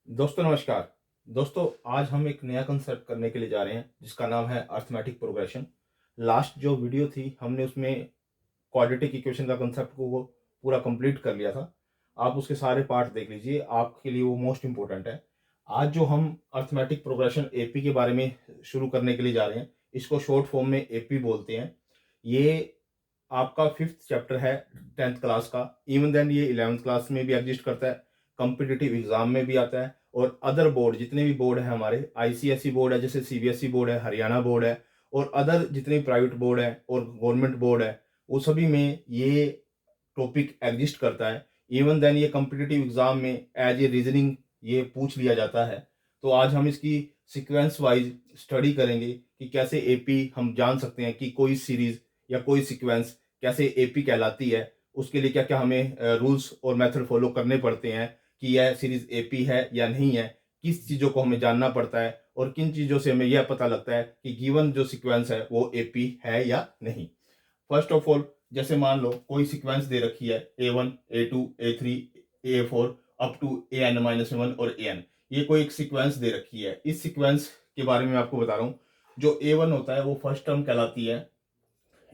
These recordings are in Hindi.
दोस्तों नमस्कार। दोस्तों आज हम एक नया कंसेप्ट करने के लिए जा रहे हैं जिसका नाम है अर्थमेटिक प्रोग्रेशन। लास्ट जो वीडियो थी हमने उसमें क्वाड्रेटिक इक्वेशन का कंसेप्ट को वो पूरा कंप्लीट कर लिया था। आप उसके सारे पार्ट देख लीजिए, आपके लिए वो मोस्ट इंपॉर्टेंट है। आज जो हम अर्थमेटिक प्रोग्रेशन एपी के बारे में शुरू करने के लिए जा रहे हैं, इसको शॉर्ट फॉर्म में एपी बोलते हैं। ये आपका फिफ्थ चैप्टर है 10th क्लास का। इवन देन ये 11th क्लास में भी एग्जिस्ट करता है, कॉम्पिटिटिव एग्जाम में भी आता है, और अदर बोर्ड जितने भी बोर्ड है हमारे, आईसीएसई बोर्ड है, जैसे सीबीएसई बोर्ड है, हरियाणा बोर्ड है, और अदर जितने प्राइवेट बोर्ड है और गवर्नमेंट बोर्ड है, वो सभी में ये टॉपिक एग्जिस्ट करता है। इवन देन ये कॉम्पिटिटिव एग्जाम में एज ए रीजनिंग ये पूछ लिया जाता है। तो आज हम इसकी सीक्वेंस वाइज स्टडी करेंगे कि कैसे एपी हम जान सकते हैं कि कोई सीरीज या कोई सीक्वेंस कैसे एपी कहलाती है। उसके लिए क्या क्या हमें रूल्स और मेथड फॉलो करने पड़ते हैं कि यह सीरीज एपी है या नहीं है, किस चीज़ों को हमें जानना पड़ता है और किन चीज़ों से हमें यह पता लगता है कि गिवन जो सीक्वेंस है वो एपी है या नहीं। फर्स्ट ऑफ ऑल, जैसे मान लो कोई सीक्वेंस दे रखी है A1 A2 A3 A4 up to AN-1 और AN। ये कोई एक सीक्वेंस दे रखी है। इस सीक्वेंस के बारे में मैं आपको बता रहा हूँ। जो A1 होता है वो फर्स्ट टर्म कहलाती है।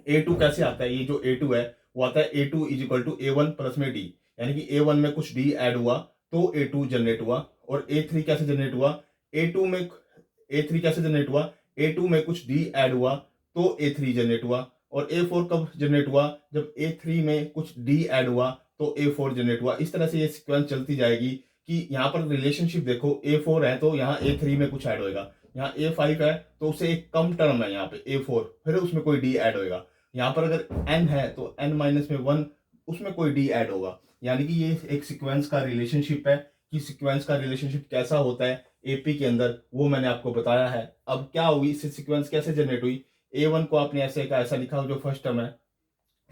A2 कैसे आता है? ये जो A2 है वो आता है A2 is equal to A1 plus में D, यानी कि A1 में कुछ D ऐड हुआ तो A2 जनरेट हुआ। और A3 कैसे जनरेट हुआ? A2 में A3 कैसे जनरेट हुआ? A2 में कुछ D ऐड हुआ तो A3 जनरेट हुआ। और A4 कब जनरेट हुआ? जब A3 में कुछ D ऐड हुआ तो A4 जनरेट हुआ। इस तरह से ये सीक्वेंस चलती जाएगी कि यहाँ पर रिलेशनशिप देखो, A4 है तो यहाँ A3 में कुछ ऐड होएगा, यहाँ A5 है तो उससे एक कम टर्म है यहाँ पे A4, फिर उसमें कोई D ऐड होएगा। यहाँ पर अगर n है तो n-1 उसमें कोई d ऐड होगा। यानी कि ये एक सीक्वेंस का रिलेशनशिप है। कि सीक्वेंस का रिलेशनशिप कैसा होता है एपी के अंदर, वो मैंने आपको बताया है। अब क्या हुई, इससे सीक्वेंस कैसे जनरेट हुई? A1 को आपने ऐसे का ऐसा लिखा जो फर्स्ट टर्म है।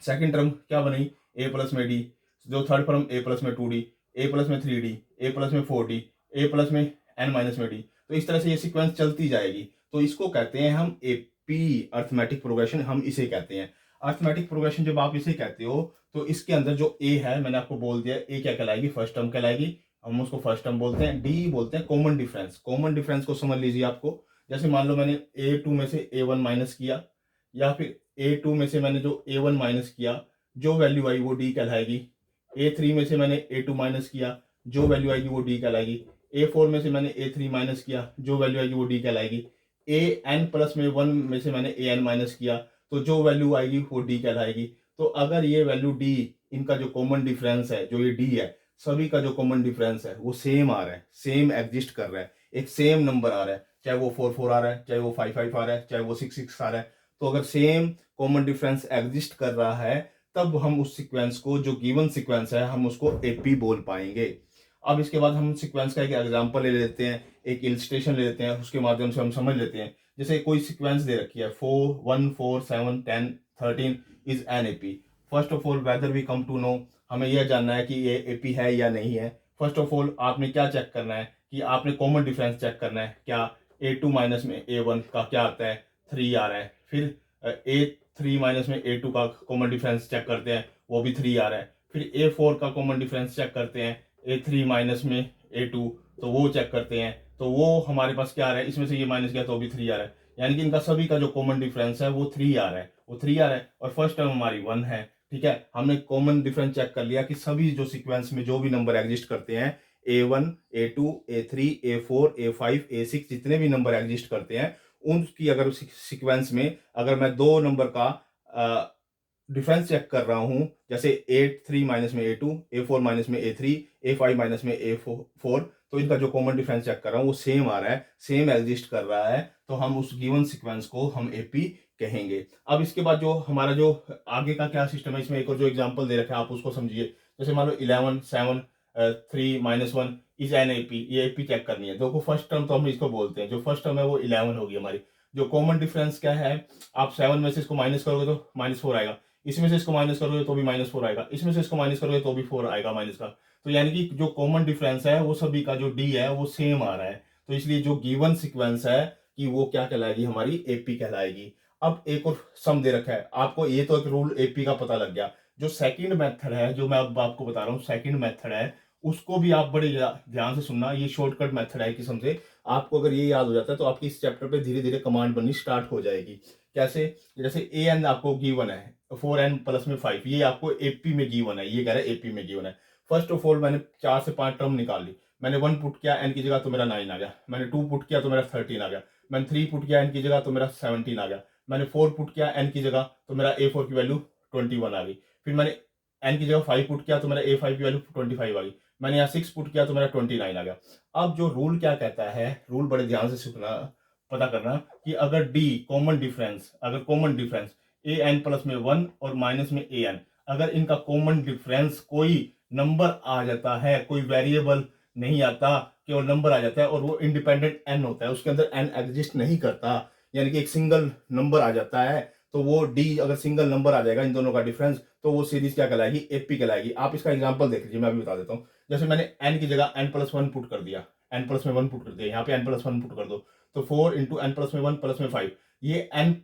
सेकंड टर्म क्या बनी? A प्लस में D। जो थर्ड टर्म A प्लस में 2D, A प्लस में 3D, A प्लस में 4D, A प्लस में n-D। तो इस तरह से ये सीक्वेंस चलती जाएगी। तो इसको कहते हैं हम एपी, अर्थमेटिक प्रोग्रेशन हम इसे कहते हैं। अर्थमेटिक प्रोग्रेशन जब आप इसे कहते हो तो इसके अंदर जो ए है, मैंने आपको बोल दिया, ए क्या कहलाएगी? फर्स्ट टर्म कहलाएगी। हम उसको फर्स्ट टर्म बोलते हैं। डी बोलते हैं कॉमन डिफरेंस। कॉमन डिफरेंस को समझ लीजिए आपको। जैसे मान लो मैंने A2 में से A1 माइनस किया, या फिर A2 में से मैंने जो A1 माइनस किया, जो वैल्यू आई वो D कहलाएगी। A3 में से मैंने A2 माइनस किया, जो वैल्यू आएगी वो D कहलाएगी। A4 में से मैंने A3 माइनस किया, जो वैल्यू आएगी वो D कहलाएगी। AN+1 में से मैंने AN माइनस किया, तो जो वैल्यू आएगी वो D कहलाएगी। तो अगर ये वैल्यू D, इनका जो कॉमन डिफरेंस है, जो ये D है, सभी का जो कॉमन डिफरेंस है वो सेम आ रहा है, सेम एग्जिस्ट कर रहा है, एक सेम नंबर आ रहा है। चाहे वो 4 4 आ रहा है, चाहे वो 5 5 आ रहा है, चाहे वो 6 6 आ रहा है। तो अगर सेम कॉमन डिफरेंस एग्जिस्ट कर रहा है तब हम उस सीक्वेंस को, जो गिवन सीक्वेंस है, हम उसको एपी बोल पाएंगे। अब इसके बाद हम सीक्वेंस का एक एग्जांपल ले लेते हैं, एक इलस्ट्रेशन ले लेते हैं, उसके माध्यम से हम समझ लेते हैं। जैसे कोई सीक्वेंस दे रखी है 4 1 4 7 10 13 is an AP. First of all whether we come to know, हमें यह जानना है कि ये एपी है या नहीं है। फर्स्ट ऑफ ऑल आपने क्या चेक करना है कि आपने कॉमन डिफरेंस चेक करना है। क्या A2 माइनस में A1 का क्या आता है? 3 आ रहा है। फिर A3 माइनस में A2 का कॉमन डिफरेंस चेक करते हैं, वो भी 3 आ रहा है। फिर A4 का कॉमन डिफरेंस चेक करते हैं, A3 माइनस में A2, तो वो चेक करते हैं, तो वो हमारे पास क्या आ रहा है? इसमें से ये माइनस किया तो भी 3 आ रहा है। यानी कि इनका सभी का जो कॉमन डिफरेंस है वो 3 आ रहा है, वो 3 आ रहा है। और फर्स्ट टर्म हमारी 1 है। ठीक है, हमने कॉमन डिफरेंस चेक कर लिया कि सभी जो सीक्वेंस में जो भी नंबर एग्जिस्ट करते हैं, A1 A2 A3 A4 A5 A6 जितने भी नंबर एग्जिस्ट करते हैं, उनकी अगर सीक्वेंस में अगर मैं दो नंबर का डिफरेंस चेक कर रहा हूं, जैसे A3 माइनस में A2, A4 माइनस में A3, A5 माइनस में A4, तो इनका जो कॉमन डिफरेंस चेक कर रहा हूं वो सेम आ रहा है, सेम एग्जिस्ट कर रहा है, तो हम उस गिवन सीक्वेंस को हम एपी कहेंगे। अब इसके बाद जो हमारा जो आगे का क्या सिस्टम है, इसमें एक और जो एग्जांपल दे रखा है आप उसको समझिए। जैसे मान लो 11 7 3 -1 इज एन एपी। ये एपी चेक करनी है। देखो फर्स्ट टर्म तो हम इसको बोलते हैं, जो फर्स्ट टर्म है वो 11 होगी हमारी। जो कॉमन डिफरेंस क्या है, आप 7 में से इसको माइनस करोगे तो -4 आएगा, इसमें से इसको माइनस करोगे तो भी -4 आएगा, इसमें से इसको माइनस करोगे तो भी 4 आएगा माइनस का। तो यानी कि जो कॉमन डिफरेंस है वो सभी का जो डी है वो सेम आ रहा है। तो इसलिए जो गिवन सीक्वेंस है कि वो क्या कहलाएगी? हमारी एपी कहलाएगी। अब एक और सम दे रखा है आपको, ये तो एक रूल एपी का पता लग गया। जो सेकंड मेथड है, जो मैं अब आपको बता रहा हूँ, सेकंड मेथड है, उसको भी आप बड़े ध्यान से सुनना। ये शॉर्टकट मेथड है किस्म से। आपको अगर ये याद हो जाता है तो आपकी इस चैप्टर पे धीरे धीरे कमांड बननी स्टार्ट हो जाएगी। कैसे? जैसे ए एन आपको गिवन है 4n प्लस में 5, ये आपको एपी में गिवन है, ये कह रहा है एपी में गिवन है। फर्स्ट ऑफ ऑल मैंने 4 से 5 टर्म निकाल ली। मैंने 1 पुट किया एन की जगह तो मेरा 9 आ गया। मैंने 2 पुट किया तो मेरा 13 आ गया। मैंने 3 पुट किया एन की जगह तो मेरा 17 आ गया। मैंने 4 पुट किया एन की जगह तो मेरा A4 की वैल्यू 21 आ गई। फिर मैंने एन की जगह 5 पुट किया तो मेरा A5 की वैल्यू 25 आ गई। मैंने यहाँ 6 पुट किया तो मेरा 29 आ गया। अब जो रूल क्या कहता है, रूल बड़े ध्यान से सीखना, पता करना कि अगर डी कॉमन डिफरेंस, अगर कॉमन डिफरेंस ए एन प्लस में 1 और माइनस में ए एन, अगर इनका कॉमन डिफरेंस कोई नंबर आ जाता है, कोई वेरिएबल नहीं आता, केवल नंबर आ जाता है और वो इंडिपेंडेंट एन होता है, उसके अंदर एन एग्जिस्ट नहीं करता, यानी कि एक सिंगल नंबर आ जाता है, तो वो डी अगर सिंगल नंबर आ जाएगा इन दोनों का डिफरेंस, तो वो सीरीज क्या कहलाएगी? एपी कहलाएगी। आप इसका एग्जांपल देख लीजिए, मैं अभी बता देता हूँ। जैसे मैंने एन की जगह एन प्लस 1 पुट कर दिया, एन प्लस में 1 पुट कर दिया, यहाँ पे एन प्लस 1 पुट कर दो, तो 4 इंटू एन प्लस में 1 प्लस में 5, ये एन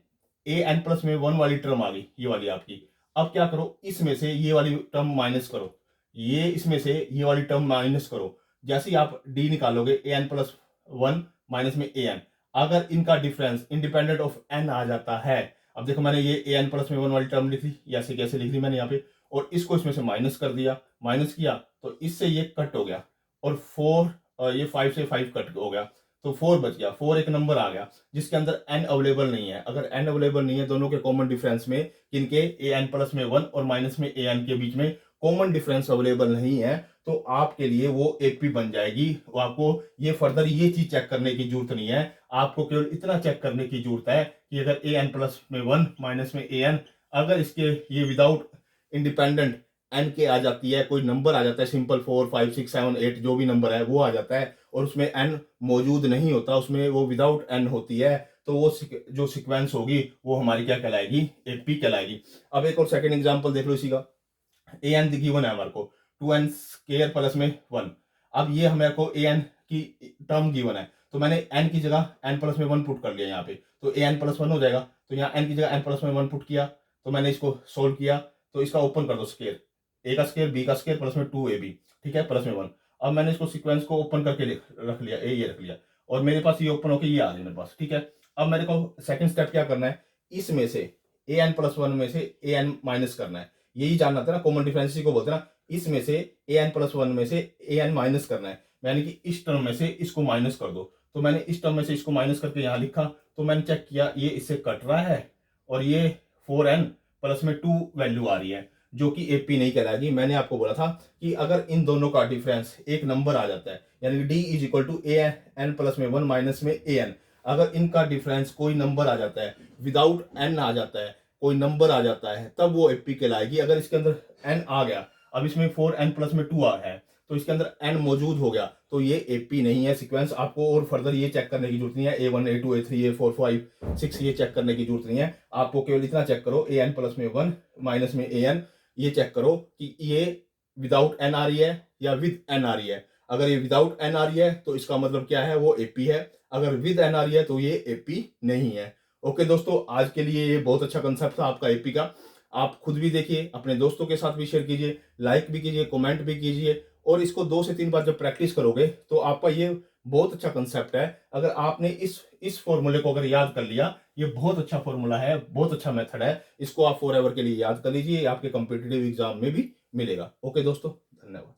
ए एन प्लस में 1 वाली टर्म आ गई, ये वाली आपकी। अब क्या करो, इसमें से ये वाली टर्म माइनस करो, ये इसमें से ये वाली टर्म माइनस करो। जैसे ही आप डी निकालोगे ए एन प्लस 1 माइनस में ए एन, अगर इनका डिफरेंस इंडिपेंडेंट ऑफ एन आ जाता है, अब देखो मैंने ये ए एन प्लस में 1 वाली टर्म लिखी, ऐसे कैसे लिख ली मैंने यहाँ पे, और इसको इसमें से माइनस कर दिया, माइनस किया तो इससे ये कट हो गया, और 4 ये 5 से 5 कट हो गया, तो 4 बच गया। 4 एक नंबर आ गया जिसके अंदर एन अवेलेबल नहीं है। अगर एन अवेलेबल नहीं है दोनों के कॉमन डिफरेंस में, किनके? ए एन प्लस में 1 और माइनस में ए एन के बीच में कॉमन डिफरेंस अवेलेबल नहीं है, तो आपके लिए वो एपी बन जाएगी। आपको ये फर्दर ये चीज चेक करने की जरूरत नहीं है, आपको केवल इतना चेक करने की जरूरत है कि अगर ए एन प्लस में 1 माइनस में ए एन, अगर इसके ये विदाउट इंडिपेंडेंट एन के आ जाती है, कोई नंबर आ जाता है सिंपल 4 5 6 7 8 जो भी नंबर है वो आ जाता है, और उसमें एन मौजूद नहीं होता, उसमें वो विदाउट एन होती है, तो वो जो सीक्वेंस होगी वो हमारी क्या कहलाएगी? एपी कहलाएगी। अब एक और सेकंड एग्जांपल देख लो इसी का। ए एन गिवन है हमारे को 2n स्क्वायर प्लस में 1। अब ये हमारे को ए एन की टर्म गिवन है, तो मैंने n की जगह n प्लस में 1 पुट कर लिया यहाँ पे, तो ए एन प्लस 1 हो जाएगा। तो यहाँ n की जगह n प्लस में 1 पुट किया, तो मैंने इसको सोल्व किया, तो इसका ओपन कर दो स्क्वायर, ए का स्क्वायर बी का स्क्वायर प्लस में 2ab, ठीक है, प्लस में 1। अब मैंने इसको सीक्वेंस को ओपन करके रख लिया, ये रख लिया, और मेरे पास ये ओपन होकर ये आ गया मेरे पास, ठीक है। अब मेरे को सेकंड स्टेप क्या करना है, इसमें से ए एन प्लस 1 में से ए एन माइनस करना है, यही जानना था ना, कॉमन डिफरेंस को बोलते हैं ना। इसमें से ए एन प्लस 1 में से ए एन माइनस करना है, यानी कि इस टर्म में से इसको माइनस कर दो। तो मैंने इस टर्म में से इसको माइनस करके यहाँ लिखा, तो मैंने चेक किया ये इससे कट रहा है, और ये 4n प्लस में 2 वैल्यू आ रही है, जो कि एपी नहीं कहलाएगी। मैंने आपको बोला था कि अगर इन दोनों का डिफरेंस एक नंबर आ जाता है, यानी कि D is equal to A N plus में 1 माइनस में ए एन, अगर इनका डिफरेंस कोई नंबर आ जाता है, विदाउट एन आ जाता है, कोई नंबर आ जाता है, तब वो एपी कहलाएगी। अगर इसके अंदर एन आ गया, अब इसमें 4n प्लस में 2 आ है, तो इसके अंदर एन मौजूद हो गया, तो ये एपी नहीं है सीक्वेंस। आपको और फर्दर ये चेक करने की जरूरत नहीं है, A1 A2 A3 A4 5 6 ये चेक करने की जरूरत नहीं है। आपको केवल इतना चेक करो, ए एन प्लस में 1 माइनस में ए एन, ये चेक करो कि ये विदाउट एन आ रही है या विद एन आ रही है। अगर ये विदाउट एन आ रही है तो इसका मतलब क्या है? वो एपी है। अगर विद एन आ रही है तो ये एपी नहीं है। ओके दोस्तों, आज के लिए ये बहुत अच्छा कंसेप्ट था आपका एपी का। आप खुद भी देखिए, अपने दोस्तों के साथ भी शेयर कीजिए, लाइक भी कीजिए, कमेंट भी कीजिए, और इसको 2 से 3 बार जब प्रैक्टिस करोगे तो आपका ये बहुत अच्छा कंसेप्ट है। अगर आपने इस फॉर्मूले को अगर याद कर लिया, ये बहुत अच्छा फॉर्मूला है, बहुत अच्छा मेथड है, इसको आप फॉर एवर के लिए याद कर लीजिए, आपके कॉम्पिटिटिव एग्जाम में भी मिलेगा। ओके दोस्तों, धन्यवाद।